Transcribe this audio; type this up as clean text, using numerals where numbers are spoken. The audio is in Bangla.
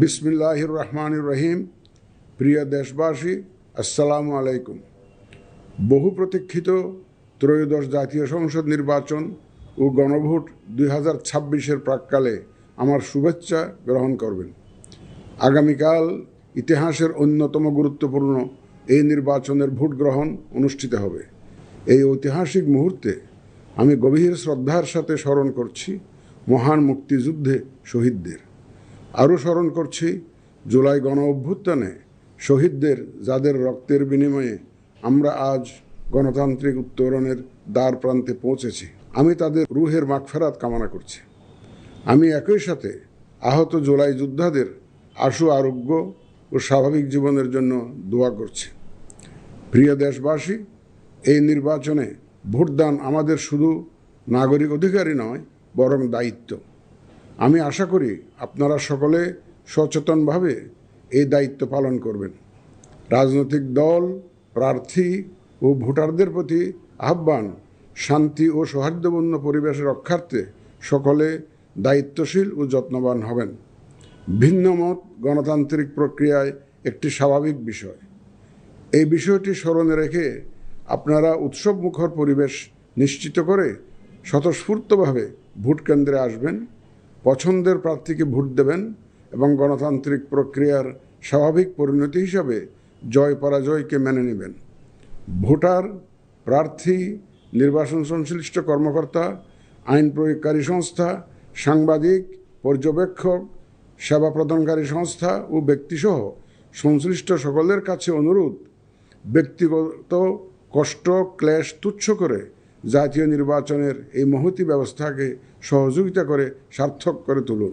বিসমিল্লাহির রহমানির রহিম। প্রিয় দেশবাসী, আসসালামু আলাইকুম। বহু প্রতীক্ষিত ত্রয়োদশ জাতীয় সংসদ নির্বাচন ও গণভোট 2026-এর প্রাক্কালে আমার শুভেচ্ছা গ্রহণ করবেন। আগামীকাল ইতিহাসের অন্যতম গুরুত্বপূর্ণ এই নির্বাচনের ভোট গ্রহণ অনুষ্ঠিত হবে। এই ঐতিহাসিক মুহূর্তে আমি গভীর শ্রদ্ধার সাথে স্মরণ করছি মহান মুক্তিযুদ্ধে শহীদদের। আরও স্মরণ করছি জুলাই গণ অভ্যুত্থানে শহীদদের, যাদের রক্তের বিনিময়ে আমরা আজ গণতান্ত্রিক উত্তরণের দ্বার প্রান্তে পৌঁছেছি। আমি তাদের রুহের মাগফিরাত কামনা করছি। আমি একই সাথে আহত জুলাই যোদ্ধাদের আশু আরোগ্য ও স্বাভাবিক জীবনের জন্য দোয়া করছি। প্রিয় দেশবাসী, এই নির্বাচনে ভোটদান আমাদের শুধু নাগরিক অধিকারই নয়, বরং দায়িত্ব। আমি আশা করি আপনারা সকলে সচেতনভাবে এই দায়িত্ব পালন করবেন। রাজনৈতিক দল, প্রার্থী ও ভোটারদের প্রতি আহ্বান, শান্তি ও সৌহার্দ্যপূর্ণ পরিবেশ রক্ষার্থে সকলে দায়িত্বশীল ও যত্নবান হবেন। ভিন্নমত গণতান্ত্রিক প্রক্রিয়ায় একটি স্বাভাবিক বিষয়। এই বিষয়টি স্মরণে রেখে আপনারা উৎসবমুখর পরিবেশ নিশ্চিত করে স্বতঃস্ফূর্তভাবে ভোট কেন্দ্রে আসবেন, পছন্দের প্রার্থীকে ভোট দেবেন এবং গণতান্ত্রিক প্রক্রিয়ার স্বাভাবিক পরিণতি হিসাবে জয় পরাজয়কে মেনে নেবেন। ভোটার, প্রার্থী, নির্বাচন সংশ্লিষ্ট কর্মকর্তা, আইন প্রয়োগকারী সংস্থা, সাংবাদিক, পর্যবেক্ষক, সেবা প্রদানকারী সংস্থা ও ব্যক্তিসহ সংশ্লিষ্ট সকলের কাছে অনুরোধ, ব্যক্তিগত কষ্ট ক্লেশ তুচ্ছ করে জাতীয় নির্বাচনের এই মহতী ব্যবস্থাকে সহযোগিতা করে সার্থক করে তুলুন।